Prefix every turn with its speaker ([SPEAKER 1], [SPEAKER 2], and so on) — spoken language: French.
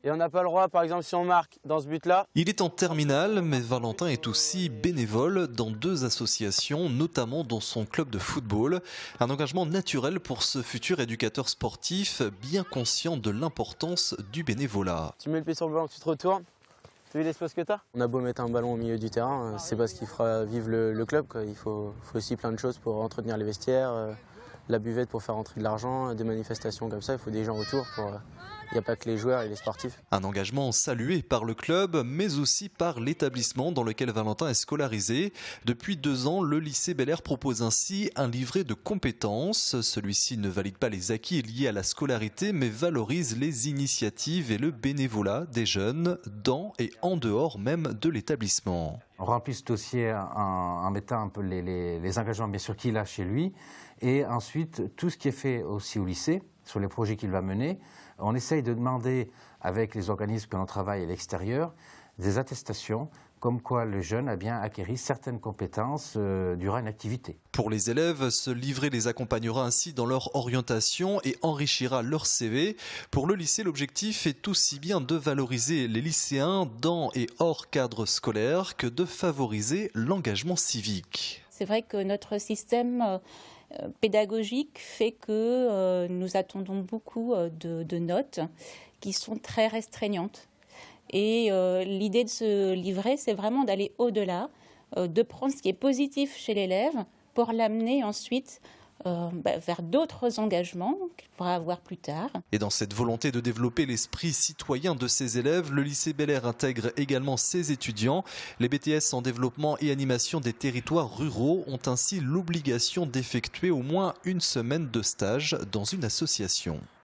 [SPEAKER 1] Et on n'a pas le droit, par exemple, si on marque dans ce but-là.
[SPEAKER 2] Il est en terminale, mais Valentin est aussi bénévole dans 2 associations, notamment dans son club de football. Un engagement naturel pour ce futur éducateur sportif, bien conscient de l'importance du bénévolat.
[SPEAKER 1] Tu mets le pied sur le ballon, tu te retournes. Tu as vu l'espace que tu as? On a beau mettre un ballon au milieu du terrain, c'est pas ce qui fera vivre le club, quoi. Il faut aussi plein de choses pour entretenir les vestiaires, la buvette pour faire rentrer de l'argent, des manifestations comme ça, il faut des gens autour. Il n'y a pas que les joueurs et les sportifs.
[SPEAKER 2] Un engagement salué par le club, mais aussi par l'établissement dans lequel Valentin est scolarisé. Depuis 2 ans, le lycée Bel Air propose ainsi un livret de compétences. Celui-ci ne valide pas les acquis liés à la scolarité, mais valorise les initiatives et le bénévolat des jeunes dans et en dehors même de l'établissement.
[SPEAKER 3] On remplit ce dossier en mettant un peu les engagements bien sûr qu'il a chez lui et ensuite tout ce qui est fait aussi au lycée sur les projets qu'il va mener. On essaye de demander avec les organismes que l'on travaille à l'extérieur des attestations comme quoi le jeune a bien acquis certaines compétences durant une activité.
[SPEAKER 2] Pour les élèves, ce livret les accompagnera ainsi dans leur orientation et enrichira leur CV. Pour le lycée, l'objectif est aussi bien de valoriser les lycéens dans et hors cadre scolaire que de favoriser l'engagement civique.
[SPEAKER 4] C'est vrai que notre système pédagogique fait que nous attendons beaucoup de notes qui sont très restreignantes. Et l'idée de ce livret, c'est vraiment d'aller au-delà, de prendre ce qui est positif chez l'élève pour l'amener ensuite vers d'autres engagements qu'il pourra avoir plus tard.
[SPEAKER 2] Et dans cette volonté de développer l'esprit citoyen de ses élèves, le lycée Bel Air intègre également ses étudiants. Les BTS en développement et animation des territoires ruraux ont ainsi l'obligation d'effectuer au moins 1 semaine de stage dans une association.